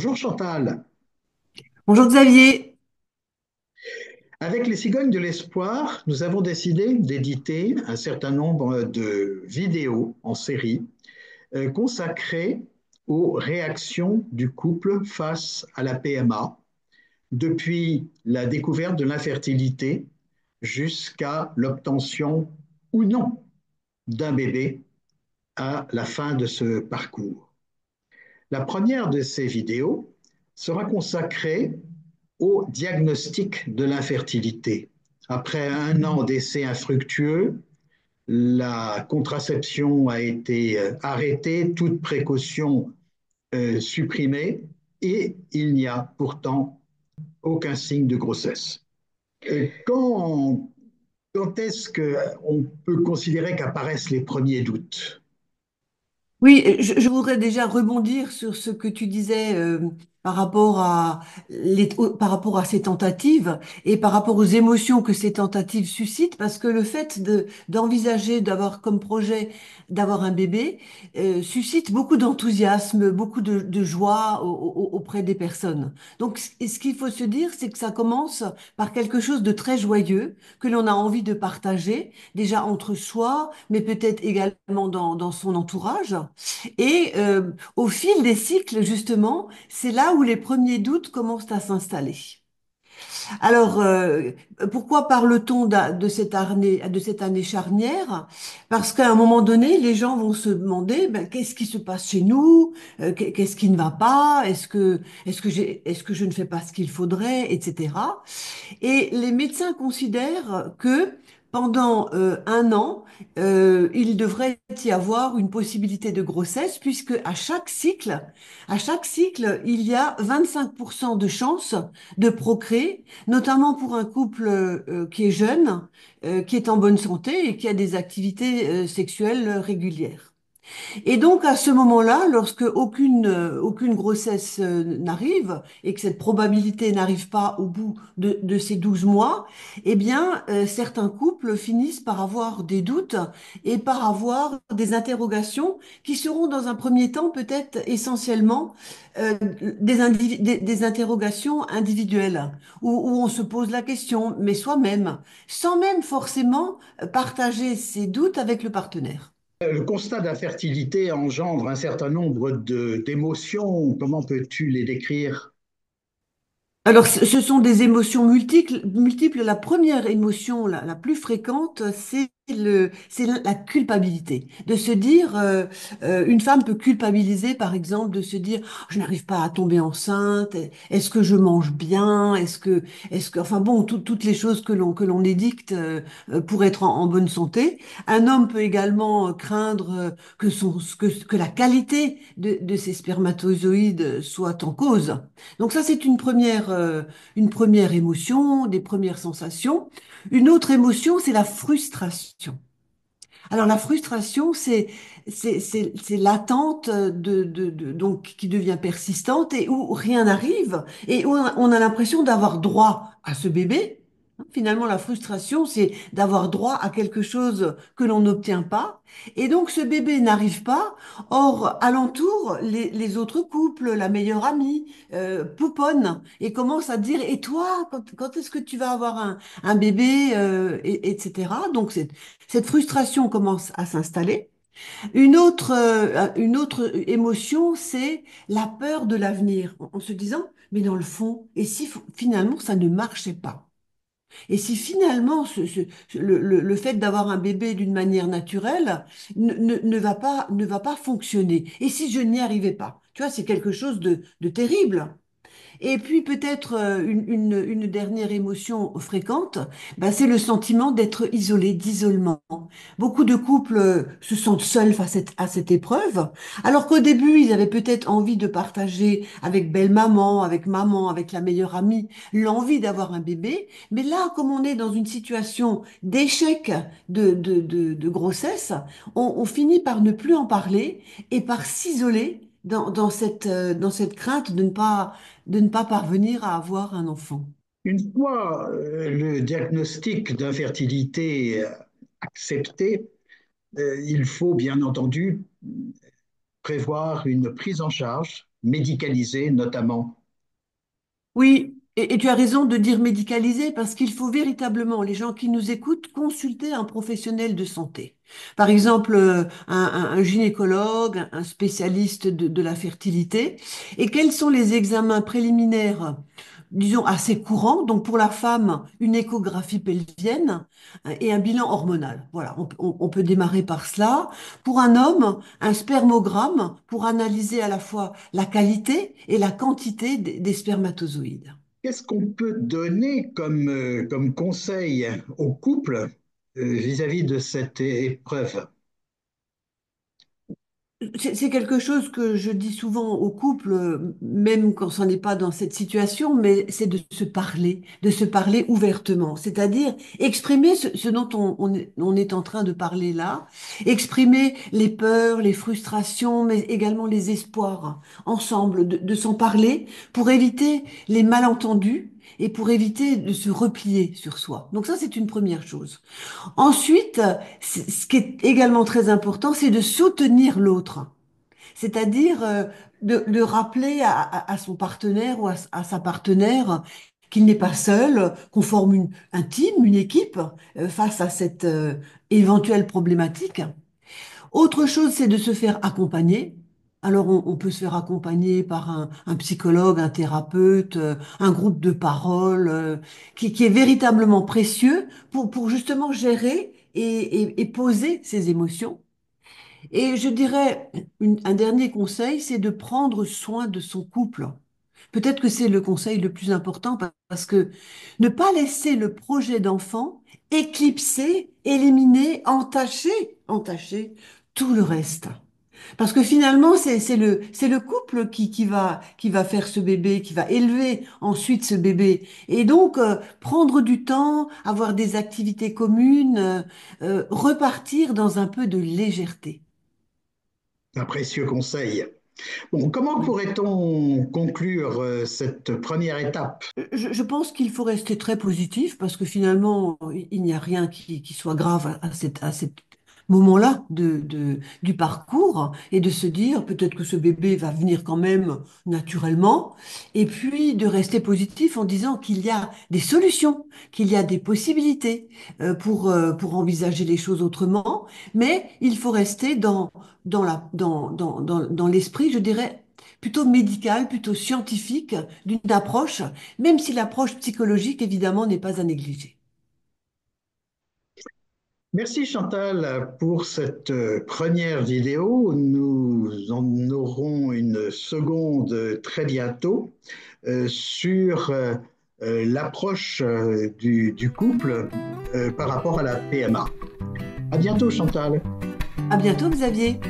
Bonjour Chantal. Bonjour Xavier. Avec les Cigognes de l'Espoir, nous avons décidé d'éditer un certain nombre de vidéos en série consacrées aux réactions du couple face à la PMA, depuis la découverte de l'infertilité jusqu'à l'obtention ou non d'un bébé à la fin de ce parcours. La première de ces vidéos sera consacrée au diagnostic de l'infertilité. Après un an d'essais infructueux, la contraception a été arrêtée, toute précaution supprimée, et il n'y a pourtant aucun signe de grossesse. Quand, quand est-ce qu'on peut considérer qu'apparaissent les premiers doutes? Oui, je voudrais déjà rebondir sur ce que tu disais par rapport à par rapport à ces tentatives et par rapport aux émotions que ces tentatives suscitent, parce que le fait d'envisager d'avoir comme projet d'avoir un bébé suscite beaucoup d'enthousiasme, beaucoup de joie auprès des personnes. Donc, ce qu'il faut se dire, c'est que ça commence par quelque chose de très joyeux que l'on a envie de partager, déjà entre soi, mais peut-être également dans son entourage. Et au fil des cycles, justement, c'est là où les premiers doutes commencent à s'installer. Alors, pourquoi parle-t-on de cette année charnière? Parce qu'à un moment donné, les gens vont se demander, ben, qu'est-ce qui se passe chez nous? Qu'est-ce qui ne va pas? Est-ce que je ne fais pas ce qu'il faudrait, etc. Et les médecins considèrent que pendant un an, il devrait y avoir une possibilité de grossesse, puisque à chaque cycle, il y a 25% de chances de procréer, notamment pour un couple qui est jeune, qui est en bonne santé et qui a des activités sexuelles régulières. Et donc, à ce moment-là, lorsque aucune grossesse n'arrive et que cette probabilité n'arrive pas au bout de ces 12 mois, eh bien, certains couples finissent par avoir des doutes et par avoir des interrogations qui seront dans un premier temps peut-être essentiellement des interrogations individuelles où on se pose la question, mais soi-même, sans même forcément partager ses doutes avec le partenaire. Le constat d'infertilité engendre un certain nombre d'émotions. Comment peux-tu les décrire? Alors, ce sont des émotions multiples. La première émotion, la plus fréquente, c'est la culpabilité. De se dire, une femme peut culpabiliser, par exemple, de se dire, je n'arrive pas à tomber enceinte. Est-ce que je mange bien? Enfin bon, toutes les choses que l'on édicte pour être en bonne santé. Un homme peut également craindre que la qualité de ses spermatozoïdes soit en cause. Donc ça, c'est une première émotion, des premières sensations. Une autre émotion, c'est la frustration. Alors la frustration, c'est l'attente donc qui devient persistante et où rien n'arrive et où on a l'impression d'avoir droit à ce bébé. Finalement, la frustration, c'est d'avoir droit à quelque chose que l'on n'obtient pas. Et donc, ce bébé n'arrive pas. Or, alentour, les autres couples, la meilleure amie, pouponnent et commencent à dire, et toi, quand est-ce que tu vas avoir un bébé, etc. Donc, cette frustration commence à s'installer. Une autre émotion, c'est la peur de l'avenir, en se disant, mais dans le fond, et si finalement ça ne marchait pas? Et si finalement le fait d'avoir un bébé d'une manière naturelle ne va pas fonctionner? Et si je n'y arrivais pas? Tu vois, c'est quelque chose de terrible. Et puis peut-être une dernière émotion fréquente, bah, c'est le sentiment d'être isolé, d'isolement. Beaucoup de couples se sentent seuls face à cette épreuve, alors qu'au début, ils avaient peut-être envie de partager avec belle-maman, avec maman, avec la meilleure amie, l'envie d'avoir un bébé. Mais là, comme on est dans une situation d'échec de grossesse, on finit par ne plus en parler et par s'isoler dans cette crainte de ne pas parvenir à avoir un enfant. Une fois le diagnostic d'infertilité accepté, il faut bien entendu prévoir une prise en charge médicalisée notamment. Oui, et tu as raison de dire médicalisé parce qu'il faut véritablement, les gens qui nous écoutent, consulter un professionnel de santé. Par exemple, un gynécologue, un spécialiste de la fertilité. Et quels sont les examens préliminaires, disons, assez courants? Donc pour la femme, une échographie pelvienne et un bilan hormonal. Voilà, on peut démarrer par cela. Pour un homme, un spermogramme pour analyser à la fois la qualité et la quantité des spermatozoïdes. Qu'est-ce qu'on peut donner comme conseil au couple vis-à-vis de cette épreuve? C'est quelque chose que je dis souvent aux couples, même quand on n'est pas dans cette situation, mais c'est de se parler ouvertement, c'est-à-dire exprimer ce dont on est en train de parler là, exprimer les peurs, les frustrations, mais également les espoirs ensemble, de s'en parler pour éviter les malentendus et pour éviter de se replier sur soi. Donc ça, c'est une première chose. Ensuite, ce qui est également très important, c'est de soutenir l'autre. C'est-à-dire de rappeler à son partenaire ou à sa partenaire qu'il n'est pas seul, qu'on forme un team, une équipe face à cette éventuelle problématique. Autre chose, c'est de se faire accompagner. Alors, on peut se faire accompagner par un psychologue, un thérapeute, un groupe de parole, qui est véritablement précieux pour justement gérer et poser ses émotions. Et je dirais, un dernier conseil, c'est de prendre soin de son couple. Peut-être que c'est le conseil le plus important parce que ne pas laisser le projet d'enfant éclipser, éliminer, entacher tout le reste. Parce que finalement, c'est le couple qui va faire ce bébé, qui va élever ensuite ce bébé. Et donc, prendre du temps, avoir des activités communes, repartir dans un peu de légèreté. Un précieux conseil. Bon, comment Oui. pourrait-on conclure cette première étape? Je pense qu'il faut rester très positif parce que finalement, il n'y a rien qui soit grave à cet moment-là du parcours et de se dire peut-être que ce bébé va venir quand même naturellement et puis de rester positif en disant qu'il y a des solutions, qu'il y a des possibilités pour envisager les choses autrement, mais il faut rester dans l'esprit, je dirais, plutôt médical, plutôt scientifique d'une approche, même si l'approche psychologique, évidemment, n'est pas à négliger. Merci Chantal pour cette première vidéo. Nous en aurons une seconde très bientôt sur l'approche du couple par rapport à la PMA. À bientôt Chantal. À bientôt, Xavier.